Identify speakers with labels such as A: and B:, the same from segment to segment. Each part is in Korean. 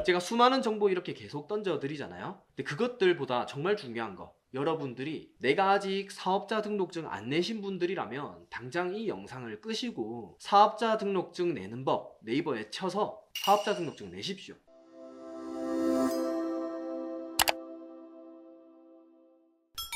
A: 제가 수많은 정보 이렇게 계속 던져드리잖아요. 근데 그것들보다 정말 중요한 거, 여러분들이 내가 아직 사업자 등록증 안 내신 분들이라면 당장 이 영상을 끄시고 사업자 등록증 내는 법 네이버에 쳐서 사업자 등록증 내십시오.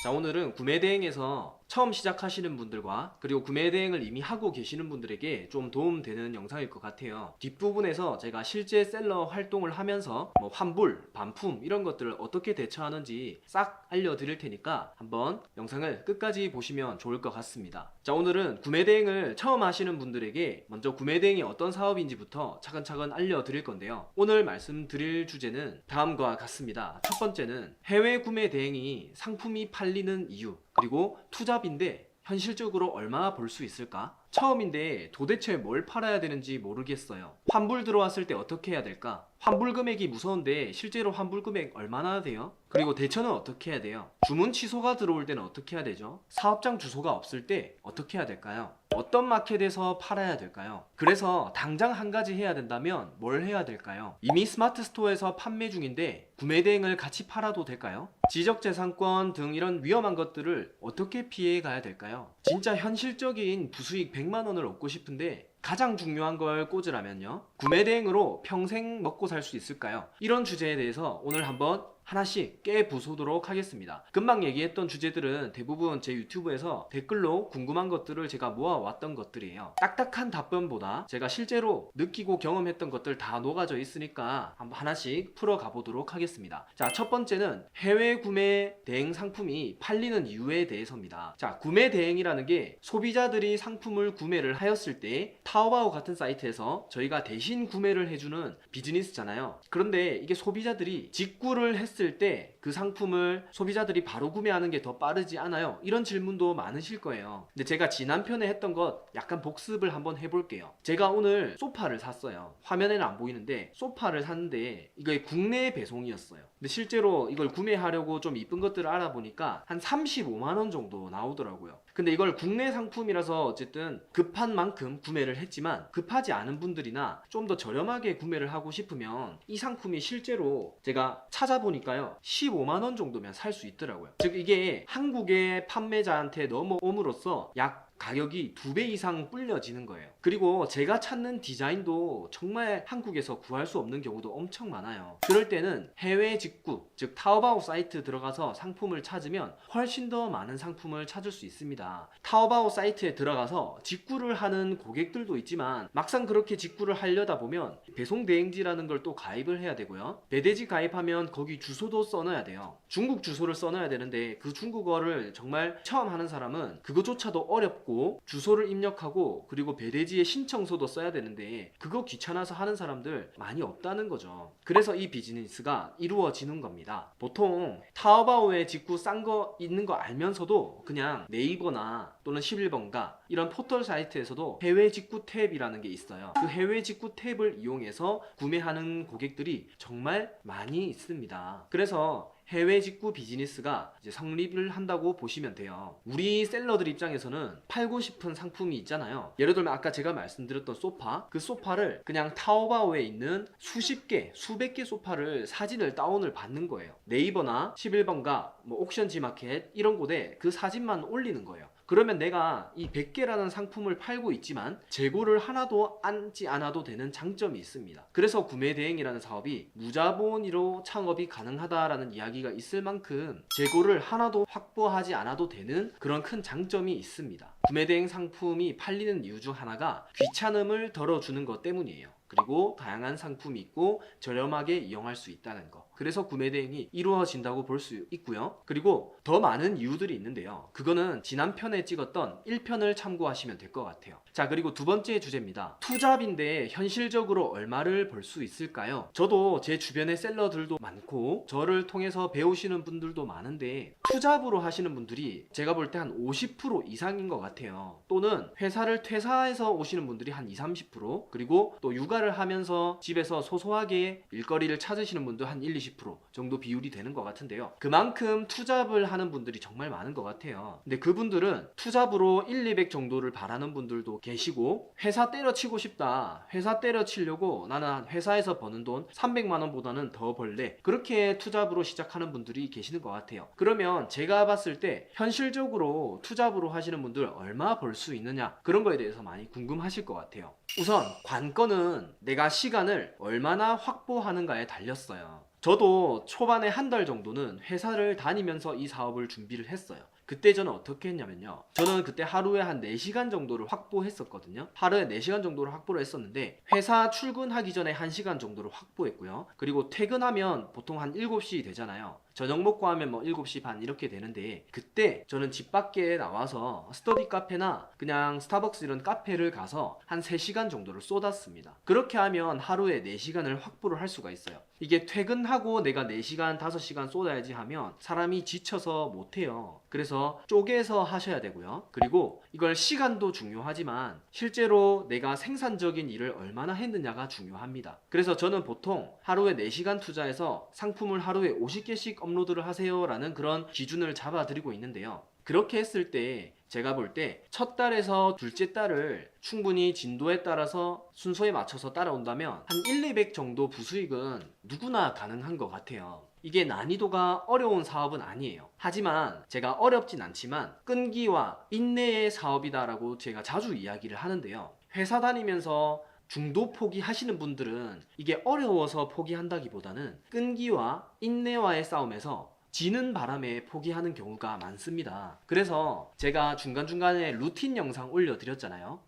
A: 자, 오늘은 구매대행에서 처음 시작하시는 분들과 그리고 구매대행을 이미 하고 계시는 분들에게 좀 도움되는 영상일 것 같아요. 뒷부분에서 제가 실제 셀러 활동을 하면서 뭐 환불, 반품 이런 것들을 어떻게 대처하는지 싹 알려드릴 테니까 한번 영상을 끝까지 보시면 좋을 것 같습니다. 자, 오늘은 구매대행을 처음 하시는 분들에게 먼저 구매대행이 어떤 사업인지부터 차근차근 알려드릴 건데요. 오늘 말씀드릴 주제는 다음과 같습니다. 첫 번째는 해외 구매대행이 상품이 팔리는 이유, 그리고 투잡인데 현실적으로 얼마 벌 수 있을까? 처음인데 도대체 뭘 팔아야 되는지 모르겠어요. 환불 들어왔을 때 어떻게 해야 될까? 환불 금액이 무서운데 실제로 환불 금액 얼마나 돼요? 그리고 대처는 어떻게 해야 돼요? 주문 취소가 들어올 때는 어떻게 해야 되죠? 사업장 주소가 없을 때 어떻게 해야 될까요? 어떤 마켓에서 팔아야 될까요? 그래서 당장 한 가지 해야 된다면 뭘 해야 될까요? 이미 스마트 스토어에서 판매 중인데 구매 대행을 같이 팔아도 될까요? 지적재산권 등 이런 위험한 것들을 어떻게 피해 가야 될까요? 진짜 현실적인 부수익 100만 원을 얻고 싶은데 가장 중요한 걸 꽂으라면요, 구매 대행으로 평생 먹고 살 수 있을까요? 이런 주제에 대해서 오늘 한번 하나씩 깨부수도록 하겠습니다. 금방 얘기했던 주제들은 대부분 제 유튜브에서 댓글로 궁금한 것들을 제가 모아왔던 것들이에요. 딱딱한 답변보다 제가 실제로 느끼고 경험했던 것들 다 녹아져 있으니까 한번 하나씩 풀어가 보도록 하겠습니다. 자, 첫 번째는 해외 구매 대행 상품이 팔리는 이유에 대해서입니다. 자, 구매 대행이라는 게 소비자들이 상품을 구매를 하였을 때 타오바오 같은 사이트에서 저희가 대신 구매를 해주는 비즈니스잖아요. 그런데 이게 소비자들이 직구를 했을 때 그 상품을 소비자들이 바로 구매하는 게 더 빠르지 않아요? 이런 질문도 많으실 거예요. 근데 제가 지난 편에 했던 것 약간 복습을 한번 해볼게요. 제가 오늘 소파를 샀어요. 화면에는 안 보이는데 소파를 샀는데 이게 국내 배송이었어요. 근데 실제로 이걸 구매하려고 좀 이쁜 것들을 알아보니까 한 35만원 정도 나오더라고요. 근데 이걸 국내 상품이라서 어쨌든 급한 만큼 구매를 했지만 급하지 않은 분들이나 좀 더 저렴하게 구매를 하고 싶으면 이 상품이 실제로 제가 찾아보니까요 15만원 정도면 살 수 있더라고요. 즉 이게 한국의 판매자한테 넘어옴으로써 약 가격이 2배 이상 불려지는 거예요. 그리고 제가 찾는 디자인도 정말 한국에서 구할 수 없는 경우도 엄청 많아요. 그럴 때는 해외 직구, 즉 타오바오 사이트 들어가서 상품을 찾으면 훨씬 더 많은 상품을 찾을 수 있습니다. 타오바오 사이트에 들어가서 직구를 하는 고객들도 있지만 막상 그렇게 직구를 하려다 보면 배송 대행지라는 걸 또 가입을 해야 되고요. 배대지 가입하면 거기 주소도 써놔야 돼요. 중국 주소를 써놔야 되는데 그 중국어를 정말 처음 하는 사람은 그거조차도 어렵고 주소를 입력하고 그리고 배대지에 신청서도 써야 되는데 그거 귀찮아서 하는 사람들 많이 없다는 거죠. 그래서 이 비즈니스가 이루어지는 겁니다. 보통 타오바오에 직구 싼 거 있는 거 알면서도 그냥 네이버나 또는 11번가 이런 포털 사이트에서도 해외 직구 탭이라는 게 있어요. 그 해외 직구 탭을 이용해서 구매하는 고객들이 정말 많이 있습니다. 그래서 해외 직구 비즈니스가 이제 성립을 한다고 보시면 돼요. 우리 셀러들 입장에서는 팔고 싶은 상품이 있잖아요. 예를 들면 아까 제가 말씀드렸던 소파, 그 소파를 그냥 타오바오에 있는 수십 개, 수백 개 소파를 사진을 다운을 받는 거예요. 네이버나 11번가, 뭐 옥션 지마켓 이런 곳에 그 사진만 올리는 거예요. 그러면 내가 이 100개라는 상품을 팔고 있지만 재고를 하나도 앉지 않아도 되는 장점이 있습니다. 그래서 구매 대행이라는 사업이 무자본으로 창업이 가능하다라는 이야기가 있을 만큼 재고를 하나도 확보하지 않아도 되는 그런 큰 장점이 있습니다. 구매 대행 상품이 팔리는 이유 중 하나가 귀찮음을 덜어주는 것 때문이에요. 그리고 다양한 상품이 있고 저렴하게 이용할 수 있다는 거. 그래서 구매 대행이 이루어진다고 볼 수 있고요. 그리고 더 많은 이유들이 있는데요. 그거는 지난 편에 찍었던 1편을 참고하시면 될 것 같아요. 자, 그리고 두 번째 주제입니다. 투잡인데 현실적으로 얼마를 벌 수 있을까요? 저도 제 주변에 셀러들도 많고 저를 통해서 배우시는 분들도 많은데 투잡으로 하시는 분들이 제가 볼 때 한 50% 이상인 것 같아요. 또는 회사를 퇴사해서 오시는 분들이 한 20, 30%, 그리고 또 육아 육아를 하면서 집에서 소소하게 일거리를 찾으시는 분도 한 1-20% 정도 비율이 되는 것 같은데요. 그만큼 투잡을 하는 분들이 정말 많은 것 같아요. 근데 그분들은 투잡으로 1-200 정도를 바라는 분들도 계시고, 회사 때려치고 싶다, 회사 때려치려고 나는 회사에서 버는 돈 300만 원보다는 더 벌래, 그렇게 투잡으로 시작하는 분들이 계시는 것 같아요. 그러면 제가 봤을 때 현실적으로 투잡으로 하시는 분들 얼마 벌 수 있느냐, 그런 거에 대해서 많이 궁금하실 것 같아요. 우선 관건은 내가 시간을 얼마나 확보하는가에 달렸어요. 저도 초반에 한 달 정도는 회사를 다니면서 이 사업을 준비를 했어요. 그때 저는 어떻게 했냐면요, 저는 그때 하루에 한 4시간 정도를 확보했었거든요. 하루에 4시간 정도를 확보를 했었는데, 회사 출근하기 전에 1시간 정도를 확보했고요. 그리고 퇴근하면 보통 한 7시 되잖아요. 저녁 먹고 하면 뭐 7시 반 이렇게 되는데, 그때 저는 집 밖에 나와서 스터디 카페나 그냥 스타벅스 이런 카페를 가서 한 3시간 정도를 쏟았습니다. 그렇게 하면 하루에 4시간을 확보를 할 수가 있어요. 이게 퇴근하고 내가 4시간, 5시간 쏟아야지 하면 사람이 지쳐서 못해요. 그래서 쪼개서 하셔야 되고요. 그리고 이걸 시간도 중요하지만 실제로 내가 생산적인 일을 얼마나 했느냐가 중요합니다. 그래서 저는 보통 하루에 4시간 투자해서 상품을 하루에 50개씩 업로드를 하세요 라는 그런 기준을 잡아드리고 있는데요. 그렇게 했을 때 제가 볼 때 첫 달에서 둘째 달을 충분히 진도에 따라서 순서에 맞춰서 따라온다면 한 1-200 정도 부수익은 누구나 가능한 것 같아요. 이게 난이도가 어려운 사업은 아니에요. 하지만 제가 어렵진 않지만 끈기와 인내의 사업이다라고 제가 자주 이야기를 하는데요. 회사 다니면서 중도 포기하시는 분들은 이게 어려워서 포기한다기보다는 끈기와 인내와의 싸움에서 지는 바람에 포기하는 경우가 많습니다. 그래서 제가 중간중간에 루틴 영상 올려드렸잖아요.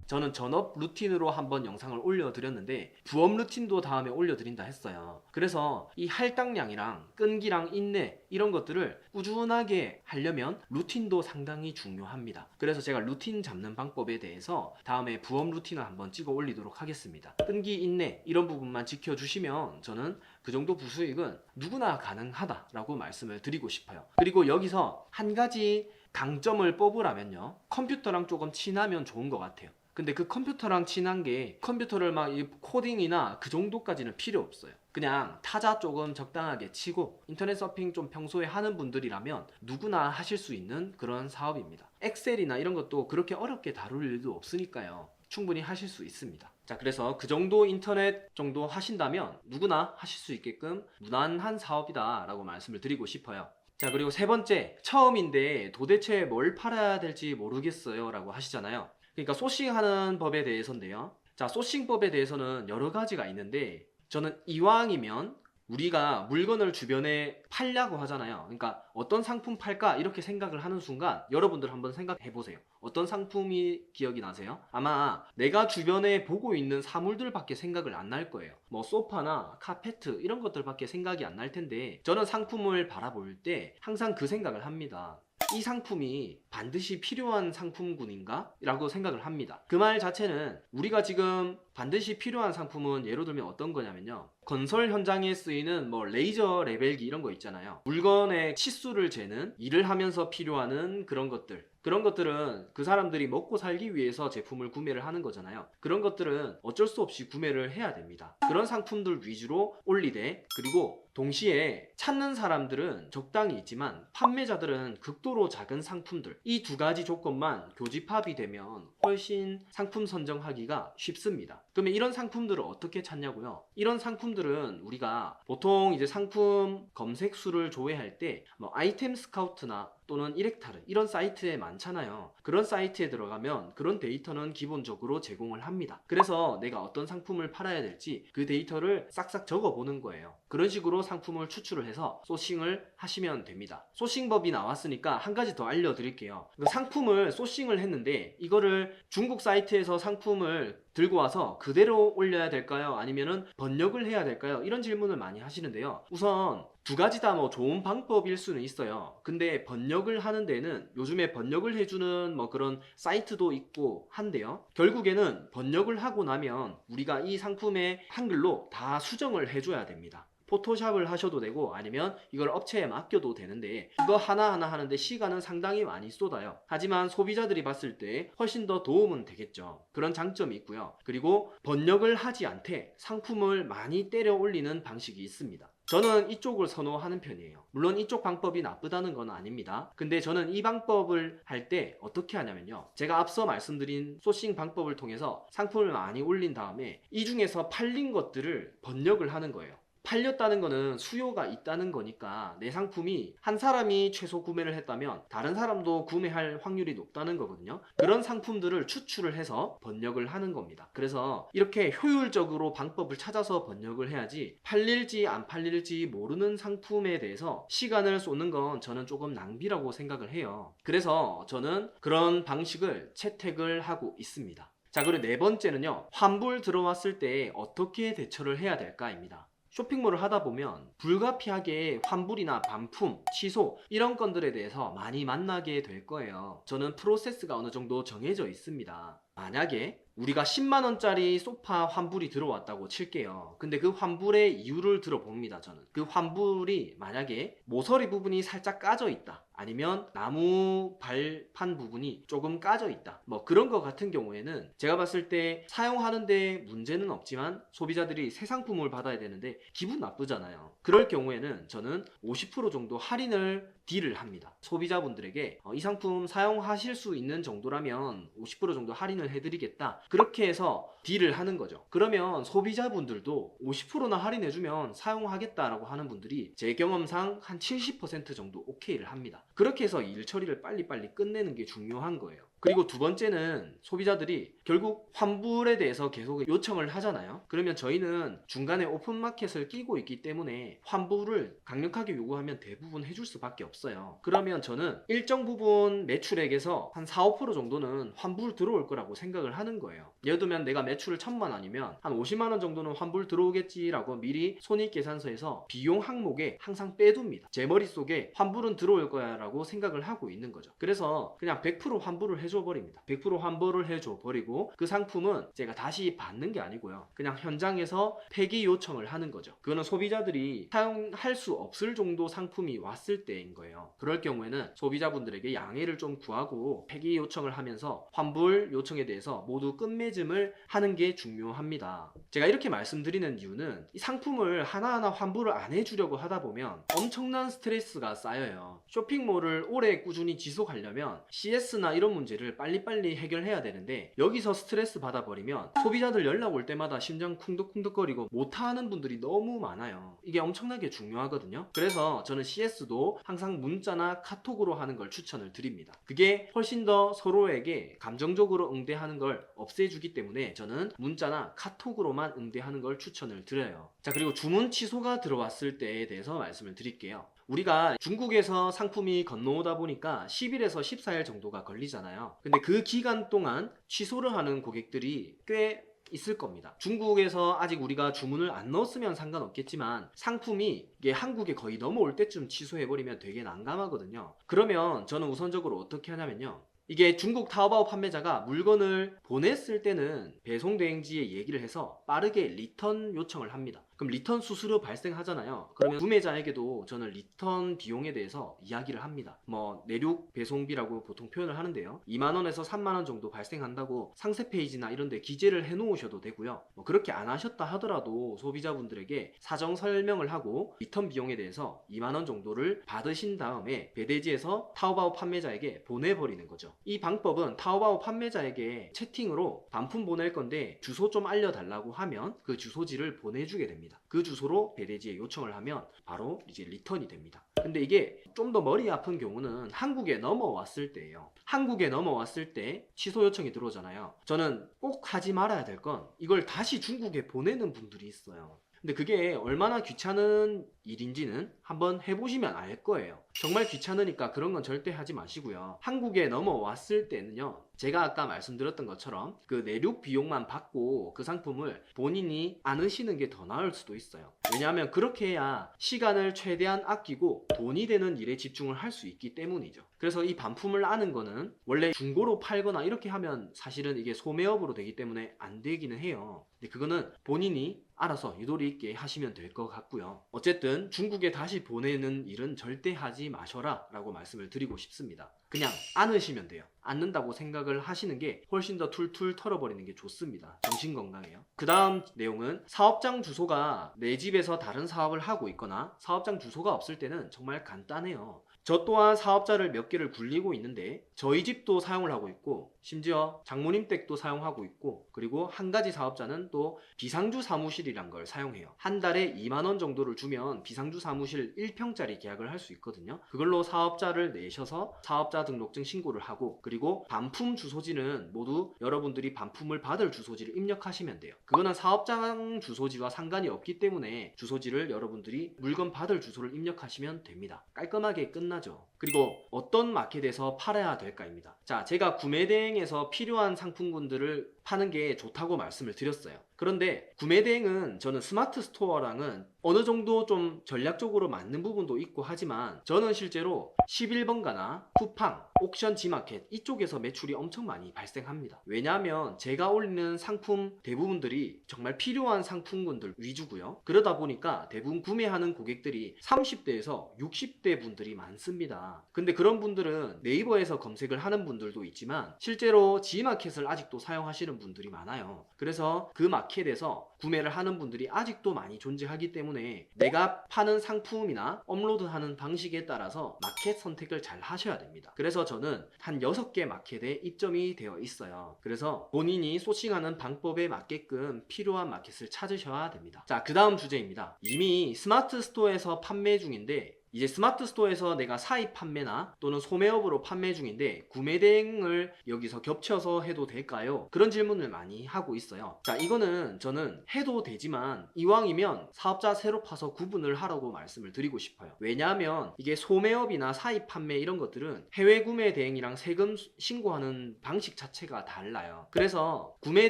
A: 저는 전업 루틴으로 한번 영상을 올려드렸는데 부업 루틴도 다음에 올려드린다 했어요. 그래서 이 할당량이랑 끈기랑 인내 이런 것들을 꾸준하게 하려면 루틴도 상당히 중요합니다. 그래서 제가 루틴 잡는 방법에 대해서 다음에 부업 루틴을 한번 찍어 올리도록 하겠습니다. 끈기, 인내 이런 부분만 지켜주시면 저는 그 정도 부수익은 누구나 가능하다라고 말씀을 드리고 싶어요. 그리고 여기서 한 가지 강점을 뽑으라면요, 컴퓨터랑 조금 친하면 좋은 것 같아요. 근데 그 컴퓨터랑 친한 게 컴퓨터를 막 코딩이나 그 정도까지는 필요 없어요. 그냥 타자 조금 적당하게 치고 인터넷 서핑 좀 평소에 하는 분들이라면 누구나 하실 수 있는 그런 사업입니다. 엑셀이나 이런 것도 그렇게 어렵게 다룰 일도 없으니까요. 충분히 하실 수 있습니다. 자, 그래서 그 정도 인터넷 정도 하신다면 누구나 하실 수 있게끔 무난한 사업이다 라고 말씀을 드리고 싶어요. 자, 그리고 세 번째, 처음인데 도대체 뭘 팔아야 될지 모르겠어요 라고 하시잖아요. 그러니까 소싱하는 법에 대해서인데요. 자, 소싱법에 대해서는 여러 가지가 있는데 저는 이왕이면 우리가 물건을 주변에 팔려고 하잖아요. 그러니까 어떤 상품 팔까 이렇게 생각을 하는 순간 여러분들 한번 생각해 보세요. 어떤 상품이 기억이 나세요? 아마 내가 주변에 보고 있는 사물들밖에 생각을 안 날 거예요. 뭐 소파나 카페트 이런 것들밖에 생각이 안 날 텐데, 저는 상품을 바라볼 때 항상 그 생각을 합니다. 이 상품이 반드시 필요한 상품군인가? 라고 생각을 합니다. 그 말 자체는 우리가 지금 반드시 필요한 상품은 예로 들면 어떤 거냐면요, 건설 현장에 쓰이는 뭐 레이저 레벨기 이런 거 있잖아요. 물건의 치수를 재는 일을 하면서 필요한 그런 것들은 그 사람들이 먹고 살기 위해서 제품을 구매를 하는 거잖아요. 그런 것들은 어쩔 수 없이 구매를 해야 됩니다. 그런 상품들 위주로 올리되, 그리고 동시에 찾는 사람들은 적당히 있지만 판매자들은 극도로 작은 상품들, 이 두 가지 조건만 교집합이 되면 훨씬 상품 선정하기가 쉽습니다. 그러면 이런 상품들을 어떻게 찾냐고요? 이런 상품들은 우리가 보통 이제 상품 검색 수를 조회할 때 뭐 아이템 스카우트나 또는 이렉타르 이런 사이트에 많잖아요. 그런 사이트에 들어가면 그런 데이터는 기본적으로 제공을 합니다. 그래서 내가 어떤 상품을 팔아야 될지 그 데이터를 싹싹 적어보는 거예요. 그런 식으로 상품을 추출을 해서 소싱을 하시면 됩니다. 소싱법이 나왔으니까 한 가지 더 알려드릴게요. 상품을 소싱을 했는데 이거를 중국 사이트에서 상품을 들고 와서 그대로 올려야 될까요? 아니면은 번역을 해야 될까요? 이런 질문을 많이 하시는데요. 우선 두 가지 다 뭐 좋은 방법일 수는 있어요. 근데 번역을 하는 데는 요즘에 번역을 해주는 뭐 그런 사이트도 있고 한데요. 결국에는 번역을 하고 나면 우리가 이 상품의 한글로 다 수정을 해줘야 됩니다. 포토샵을 하셔도 되고 아니면 이걸 업체에 맡겨도 되는데 그거 하나하나 하는데 시간은 상당히 많이 쏟아요. 하지만 소비자들이 봤을 때 훨씬 더 도움은 되겠죠. 그런 장점이 있고요. 그리고 번역을 하지 않되 상품을 많이 때려 올리는 방식이 있습니다. 저는 이쪽을 선호하는 편이에요. 물론 이쪽 방법이 나쁘다는 건 아닙니다. 근데 저는 이 방법을 할 때 어떻게 하냐면요. 제가 앞서 말씀드린 소싱 방법을 통해서 상품을 많이 올린 다음에 이 중에서 팔린 것들을 번역을 하는 거예요. 팔렸다는 거는 수요가 있다는 거니까 내 상품이 한 사람이 최소 구매를 했다면 다른 사람도 구매할 확률이 높다는 거거든요. 그런 상품들을 추출을 해서 번역을 하는 겁니다. 그래서 이렇게 효율적으로 방법을 찾아서 번역을 해야지 팔릴지 안 팔릴지 모르는 상품에 대해서 시간을 쏟는 건 저는 조금 낭비라고 생각을 해요. 그래서 저는 그런 방식을 채택을 하고 있습니다. 자, 그리고 네 번째는요. 환불 들어왔을 때 어떻게 대처를 해야 될까입니다. 쇼핑몰을 하다 보면 불가피하게 환불이나 반품, 취소 이런 건들에 대해서 많이 만나게 될 거예요. 저는 프로세스가 어느 정도 정해져 있습니다. 만약에 우리가 10만원짜리 소파 환불이 들어왔다고 칠게요. 근데 그 환불의 이유를 들어봅니다. 저는 그 환불이 만약에 모서리 부분이 살짝 까져 있다, 아니면 나무 발판 부분이 조금 까져 있다, 뭐 그런 거 같은 경우에는 제가 봤을 때 사용하는데 문제는 없지만 소비자들이 새 상품을 받아야 되는데 기분 나쁘잖아요. 그럴 경우에는 저는 50% 정도 할인을 딜을 합니다. 소비자분들에게 이 상품 사용하실 수 있는 정도라면 50% 정도 할인을 해드리겠다, 그렇게 해서 딜을 하는 거죠. 그러면 소비자분들도 50%나 할인해주면 사용하겠다라고 하는 분들이 제 경험상 한 70% 정도 오케이를 합니다. 그렇게 해서 일 처리를 빨리빨리 끝내는 게 중요한 거예요. 그리고 두 번째는 소비자들이 결국 환불에 대해서 계속 요청을 하잖아요. 그러면 저희는 중간에 오픈마켓을 끼고 있기 때문에 환불을 강력하게 요구하면 대부분 해줄 수밖에 없어요. 그러면 저는 일정 부분 매출액에서 한 4, 5% 정도는 환불 들어올 거라고 생각을 하는 거예요. 예를 들면 내가 매출을 1000만원이면 한 50만원 정도는 환불 들어오겠지라고 미리 손익계산서에서 비용 항목에 항상 빼둡니다. 제 머릿속에 환불은 들어올 거야 라고 생각을 하고 있는 거죠. 그래서 그냥 100% 환불을 해줘 버립니다. 100% 환불을 해줘 버리고 그 상품은 제가 다시 받는 게 아니고요. 그냥 현장에서 폐기 요청을 하는 거죠. 그거는 소비자들이 사용할 수 없을 정도 상품이 왔을 때인 거예요. 그럴 경우에는 소비자분들에게 양해를 좀 구하고 폐기 요청을 하면서 환불 요청에 대해서 모두 끝맺음을 하는 게 중요합니다. 제가 이렇게 말씀드리는 이유는 이 상품을 하나하나 환불을 안 해주려고 하다 보면 엄청난 스트레스가 쌓여요. 쇼핑몰을 오래 꾸준히 지속하려면 CS나 이런 문제를 빨리빨리 해결해야 되는데 여기서 스트레스 받아버리면 소비자들 연락 올 때마다 심장 쿵덕쿵덕거리고 못하는 분들이 너무 많아요. 이게 엄청나게 중요하거든요. 그래서 저는 CS도 항상 문자나 카톡으로 하는 걸 추천을 드립니다. 그게 훨씬 더 서로에게 감정적으로 응대하는 걸 없애주기 때문에 저는 문자나 카톡으로만 응대하는 걸 추천을 드려요. 자, 그리고 주문 취소가 들어왔을 때에 대해서 말씀을 드릴게요. 우리가 중국에서 상품이 건너오다 보니까 10일에서 14일 정도가 걸리잖아요. 근데 그 기간 동안 취소를 하는 고객들이 꽤 있을 겁니다. 중국에서 아직 우리가 주문을 안 넣었으면 상관없겠지만 상품이 이게 한국에 거의 넘어올 때쯤 취소해버리면 되게 난감하거든요. 그러면 저는 우선적으로 어떻게 하냐면요. 이게 중국 타오바오 판매자가 물건을 보냈을 때는 배송대행지에 얘기를 해서 빠르게 리턴 요청을 합니다. 그럼 리턴 수수료 발생하잖아요. 그러면 구매자에게도 저는 리턴 비용에 대해서 이야기를 합니다. 뭐 내륙 배송비라고 보통 표현을 하는데요. 2만원에서 3만원 정도 발생한다고 상세 페이지나 이런 데 기재를 해 놓으셔도 되고요. 뭐 그렇게 안 하셨다 하더라도 소비자분들에게 사정 설명을 하고 리턴 비용에 대해서 2만원 정도를 받으신 다음에 배대지에서 타오바오 판매자에게 보내버리는 거죠. 이 방법은 타오바오 판매자에게 채팅으로 반품 보낼 건데 주소 좀 알려달라고 하면 그 주소지를 보내주게 됩니다. 그 주소로 배대지에 요청을 하면 바로 이제 리턴이 됩니다. 근데 이게 좀 더 머리 아픈 경우는 한국에 넘어왔을 때예요. 한국에 넘어왔을 때 취소 요청이 들어오잖아요. 저는 꼭 하지 말아야 될 건 이걸 다시 중국에 보내는 분들이 있어요. 근데 그게 얼마나 귀찮은 일인지는 한번 해보시면 알 거예요. 정말 귀찮으니까 그런 건 절대 하지 마시고요. 한국에 넘어왔을 때는요, 제가 아까 말씀드렸던 것처럼 그 내륙 비용만 받고 그 상품을 본인이 안으시는 게 더 나을 수도 있어요. 왜냐하면 그렇게 해야 시간을 최대한 아끼고 돈이 되는 일에 집중을 할 수 있기 때문이죠. 그래서 이 반품을 아는 거는 원래 중고로 팔거나 이렇게 하면 사실은 이게 소매업으로 되기 때문에 안 되기는 해요. 근데 그거는 본인이 알아서 유도리 있게 하시면 될 것 같고요. 어쨌든 중국에 다시 보내는 일은 절대 하지 마셔라 라고 말씀을 드리고 싶습니다. 그냥 안으시면 돼요. 안는다고 생각을 하시는 게 훨씬 더 툴툴 털어버리는 게 좋습니다. 정신건강에요. 그 다음 내용은 사업장 주소가 내 집에서 다른 사업을 하고 있거나 사업장 주소가 없을 때는 정말 간단해요. 저 또한 사업자를 몇 개를 굴리고 있는데 저희 집도 사용을 하고 있고 심지어 장모님 댁도 사용하고 있고 그리고 한 가지 사업자는 또 비상주 사무실이란 걸 사용해요. 한 달에 2만 원 정도를 주면 비상주 사무실 1평짜리 계약을 할 수 있거든요. 그걸로 사업자를 내셔서 사업자 등록증 신고를 하고 그리고 반품 주소지는 모두 여러분들이 반품을 받을 주소지를 입력하시면 돼요. 그거는 사업장 주소지와 상관이 없기 때문에 주소지를 여러분들이 물건 받을 주소를 입력하시면 됩니다. 깔끔하게 끝나죠. 그리고 어떤 마켓에서 팔아야 될까입니다. 자, 제가 구매대행에서 필요한 상품군들을 파는 게 좋다고 말씀을 드렸어요. 그런데 구매대행은 저는 스마트 스토어랑은 어느 정도 좀 전략적으로 맞는 부분도 있고 하지만 저는 실제로 11번가나 쿠팡, 옥션 지마켓 이쪽에서 매출이 엄청 많이 발생합니다. 왜냐하면 제가 올리는 상품 대부분들이 정말 필요한 상품군들 위주고요. 그러다 보니까 대부분 구매하는 고객들이 30대에서 60대 분들이 많습니다. 근데 그런 분들은 네이버에서 검색을 하는 분들도 있지만 실제로 지마켓을 아직도 사용하시는 분들이 많아요. 그래서 그 마켓에서 구매를 하는 분들이 아직도 많이 존재하기 때문에 내가 파는 상품이나 업로드하는 방식에 따라서 마켓 선택을 잘 하셔야 됩니다. 그래서 저는 한 6개 마켓에 입점이 되어 있어요. 그래서 본인이 소싱하는 방법에 맞게끔 필요한 마켓을 찾으셔야 됩니다. 자, 그 다음 주제입니다. 이미 스마트 스토어에서 판매 중인데 이제 스마트 스토어에서 내가 사입 판매나 또는 소매업으로 판매 중인데 구매 대행을 여기서 겹쳐서 해도 될까요? 그런 질문을 많이 하고 있어요. 자, 이거는 저는 해도 되지만 이왕이면 사업자 새로 파서 구분을 하라고 말씀을 드리고 싶어요. 왜냐하면 이게 소매업이나 사입 판매 이런 것들은 해외 구매 대행이랑 세금 신고하는 방식 자체가 달라요. 그래서 구매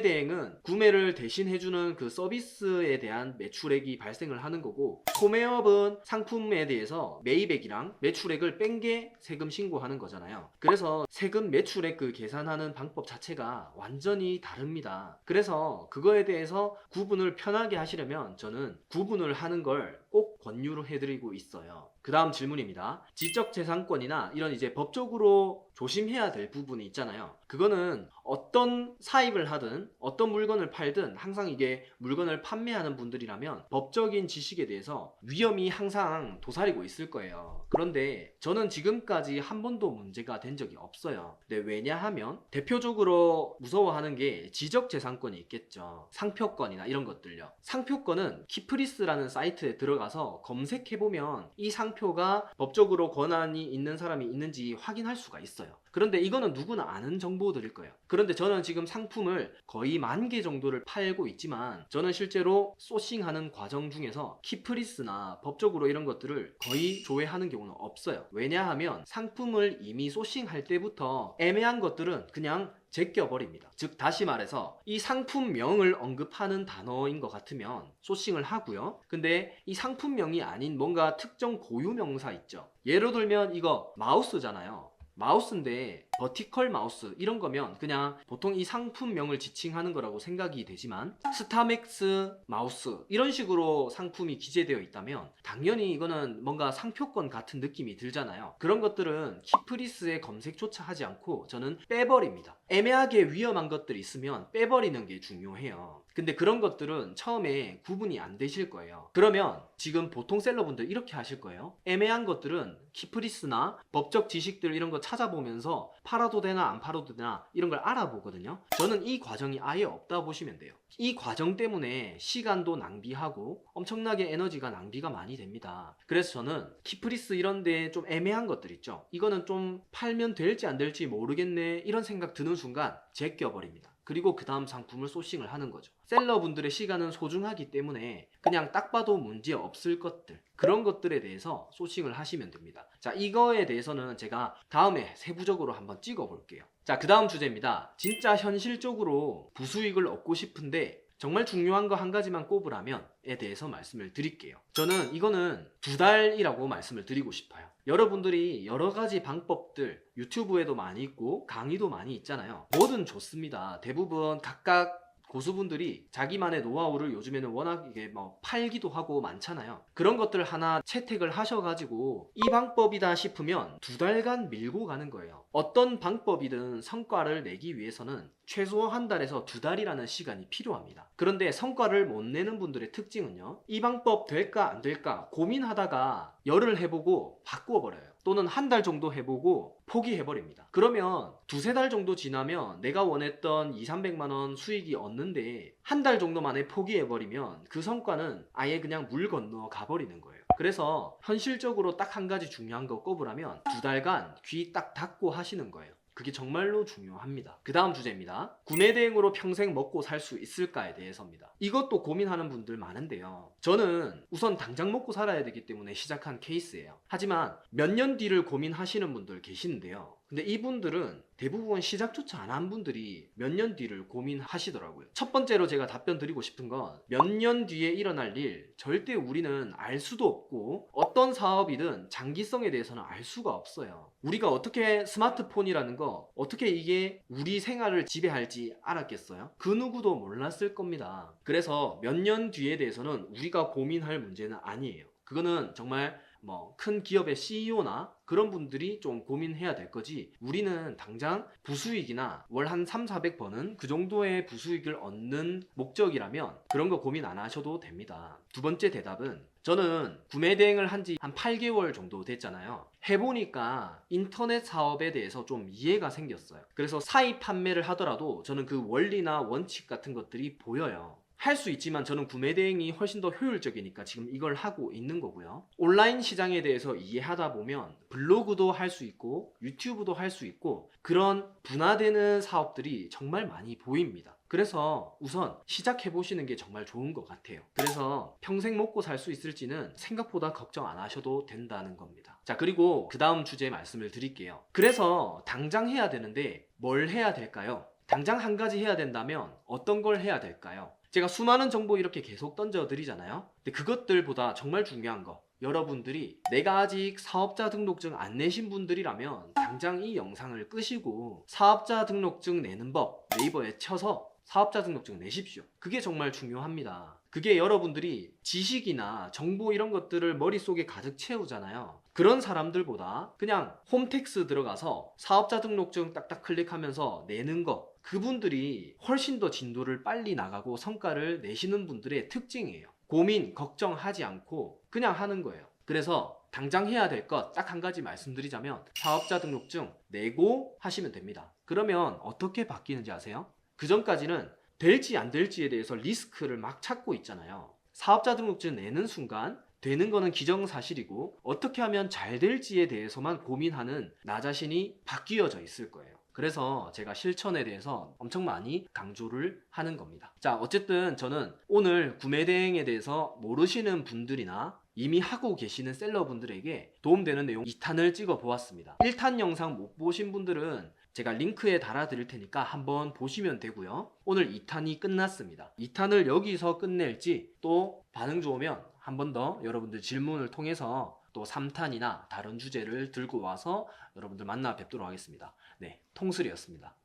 A: 대행은 구매를 대신 해주는 그 서비스에 대한 매출액이 발생을 하는 거고 소매업은 상품에 대해서 매입액이랑 매출액을 뺀 게 세금 신고하는 거잖아요. 그래서 세금 매출액 그 계산하는 방법 자체가 완전히 다릅니다. 그래서 그거에 대해서 구분을 편하게 하시려면 저는 구분을 하는 걸 꼭 권유를 해드리고 있어요. 그 다음 질문입니다. 지적재산권이나 이런 이제 법적으로 조심해야 될 부분이 있잖아요. 그거는 어떤 사입을 하든 어떤 물건을 팔든 항상 이게 물건을 판매하는 분들이라면 법적인 지식에 대해서 위험이 항상 도사리고 있을 거예요. 그런데 저는 지금까지 한 번도 문제가 된 적이 없어요. 근데 왜냐하면 대표적으로 무서워하는 게 지적재산권이 있겠죠. 상표권이나 이런 것들요. 상표권은 키프리스라는 사이트에 들어가서 검색해보면 이 상표가 법적으로 권한이 있는 사람이 있는지 확인할 수가 있어요. 그런데 이거는 누구나 아는 정보들일 거예요. 그런데 저는 지금 상품을 거의 10,000개 정도를 팔고 있지만 저는 실제로 소싱하는 과정 중에서 키프리스나 법적으로 이런 것들을 거의 조회하는 경우는 없어요. 왜냐하면 상품을 이미 소싱할 때부터 애매한 것들은 그냥 제껴버립니다. 즉 다시 말해서 이 상품명을 언급하는 단어인 것 같으면 소싱을 하고요. 근데 이 상품명이 아닌 뭔가 특정 고유명사 있죠. 예를 들면 이거 마우스잖아요. 마우스인데 버티컬 마우스 이런 거면 그냥 보통 이 상품명을 지칭하는 거라고 생각이 되지만 스타맥스 마우스 이런 식으로 상품이 기재되어 있다면 당연히 이거는 뭔가 상표권 같은 느낌이 들잖아요. 그런 것들은 키프리스에 검색조차 하지 않고 저는 빼버립니다. 애매하게 위험한 것들이 있으면 빼버리는 게 중요해요. 근데 그런 것들은 처음에 구분이 안 되실 거예요. 그러면 지금 보통 셀러분들 이렇게 하실 거예요. 애매한 것들은 키프리스나 법적 지식들 이런 거 찾아보면서 팔아도 되나 안 팔아도 되나 이런 걸 알아보거든요. 저는 이 과정이 아예 없다 보시면 돼요. 이 과정 때문에 시간도 낭비하고 엄청나게 에너지가 낭비가 많이 됩니다. 그래서 저는 키프리스 이런 데 좀 애매한 것들 있죠. 이거는 좀 팔면 될지 안 될지 모르겠네 이런 생각 드는 순간 제껴버립니다. 그리고 그 다음 상품을 소싱을 하는 거죠. 셀러분들의 시간은 소중하기 때문에 그냥 딱 봐도 문제 없을 것들, 그런 것들에 대해서 소싱을 하시면 됩니다. 자, 이거에 대해서는 제가 다음에 세부적으로 한번 찍어 볼게요. 자, 그 다음 주제입니다. 진짜 현실적으로 부수익을 얻고 싶은데 정말 중요한 거 한 가지만 꼽으라면에 대해서 말씀을 드릴게요. 저는 이거는 2달이라고 말씀을 드리고 싶어요. 여러분들이 여러 가지 방법들 유튜브에도 많이 있고 강의도 많이 있잖아요. 뭐든 좋습니다. 대부분 각각 고수분들이 자기만의 노하우를 요즘에는 워낙 이게 뭐 팔기도 하고 많잖아요. 그런 것들 하나 채택을 하셔가지고 이 방법이다 싶으면 2달간 밀고 가는 거예요. 어떤 방법이든 성과를 내기 위해서는 최소 한 달에서 2달이라는 시간이 필요합니다. 그런데 성과를 못 내는 분들의 특징은요, 이 방법 될까 안 될까 고민하다가 열흘 해보고 바꾸어버려요. 또는 한 달 정도 해보고 포기해버립니다. 그러면 2~3달 정도 지나면 내가 원했던 200~300만 원 수익이 얻는데 한 달 정도 만에 포기해버리면 그 성과는 아예 그냥 물 건너 가버리는 거예요. 그래서 현실적으로 딱 한 가지 중요한 거 꼽으라면 2달간 귀 딱 닫고 하시는 거예요. 그게 정말로 중요합니다. 그 다음 주제입니다. 구매 대행으로 평생 먹고 살 수 있을까에 대해서입니다. 이것도 고민하는 분들 많은데요. 저는 우선 당장 먹고 살아야 되기 때문에 시작한 케이스예요. 하지만 몇 년 뒤를 고민하시는 분들 계시는데요. 근데 이분들은 대부분 시작조차 안 한 분들이 몇 년 뒤를 고민하시더라고요. 첫 번째로 제가 답변 드리고 싶은 건 몇 년 뒤에 일어날 일 절대 우리는 알 수도 없고 어떤 사업이든 장기성에 대해서는 알 수가 없어요. 우리가 어떻게 스마트폰이라는 거 어떻게 이게 우리 생활을 지배할지 알았겠어요? 그 누구도 몰랐을 겁니다. 그래서 몇 년 뒤에 대해서는 우리가 고민할 문제는 아니에요. 그거는 정말 뭐 큰 기업의 CEO나 그런 분들이 좀 고민해야 될 거지, 우리는 당장 부수익이나 월 한 300~400버는 그 정도의 부수익을 얻는 목적이라면 그런 거 고민 안 하셔도 됩니다. 두 번째 대답은, 저는 구매 대행을 한 지 한 8개월 정도 됐잖아요. 해보니까 인터넷 사업에 대해서 좀 이해가 생겼어요. 그래서 사입 판매를 하더라도 저는 그 원리나 원칙 같은 것들이 보여요. 할 수 있지만 저는 구매 대행이 훨씬 더 효율적이니까 지금 이걸 하고 있는 거고요. 온라인 시장에 대해서 이해하다 보면 블로그도 할 수 있고 유튜브도 할 수 있고 그런 분화되는 사업들이 정말 많이 보입니다. 그래서 우선 시작해 보시는 게 정말 좋은 것 같아요. 그래서 평생 먹고 살 수 있을지는 생각보다 걱정 안 하셔도 된다는 겁니다. 자, 그리고 그 다음 주제 말씀을 드릴게요. 그래서 당장 해야 되는데 뭘 해야 될까요? 당장 한 가지 해야 된다면 어떤 걸 해야 될까요? 제가 수많은 정보 이렇게 계속 던져드리잖아요. 근데 그것들보다 정말 중요한 거, 여러분들이 내가 아직 사업자 등록증 안 내신 분들이라면 당장 이 영상을 끄시고 사업자 등록증 내는 법 네이버에 쳐서 사업자 등록증 내십시오. 그게 정말 중요합니다. 그게 여러분들이 지식이나 정보 이런 것들을 머릿속에 가득 채우잖아요. 그런 사람들보다 그냥 홈택스 들어가서 사업자 등록증 딱딱 클릭하면서 내는 거, 그분들이 훨씬 더 진도를 빨리 나가고 성과를 내시는 분들의 특징이에요. 고민, 걱정하지 않고 그냥 하는 거예요. 그래서 당장 해야 될 것 딱 한 가지 말씀드리자면 사업자 등록증 내고 하시면 됩니다. 그러면 어떻게 바뀌는지 아세요? 그 전까지는 될지 안 될지에 대해서 리스크를 막 찾고 있잖아요. 사업자 등록증 내는 순간 되는 거는 기정사실이고 어떻게 하면 잘 될지에 대해서만 고민하는 나 자신이 바뀌어져 있을 거예요. 그래서 제가 실천에 대해서 엄청 많이 강조를 하는 겁니다. 자, 어쨌든 저는 오늘 구매 대행에 대해서 모르시는 분들이나 이미 하고 계시는 셀러분들에게 도움되는 내용 2탄을 찍어 보았습니다. 1탄 영상 못 보신 분들은 제가 링크에 달아 드릴 테니까 한번 보시면 되고요. 오늘 2탄이 끝났습니다. 2탄을 여기서 끝낼지 또 반응 좋으면 한 번 더 여러분들 질문을 통해서 또 3탄이나 다른 주제를 들고 와서 여러분들 만나 뵙도록 하겠습니다. 네, 통술이었습니다.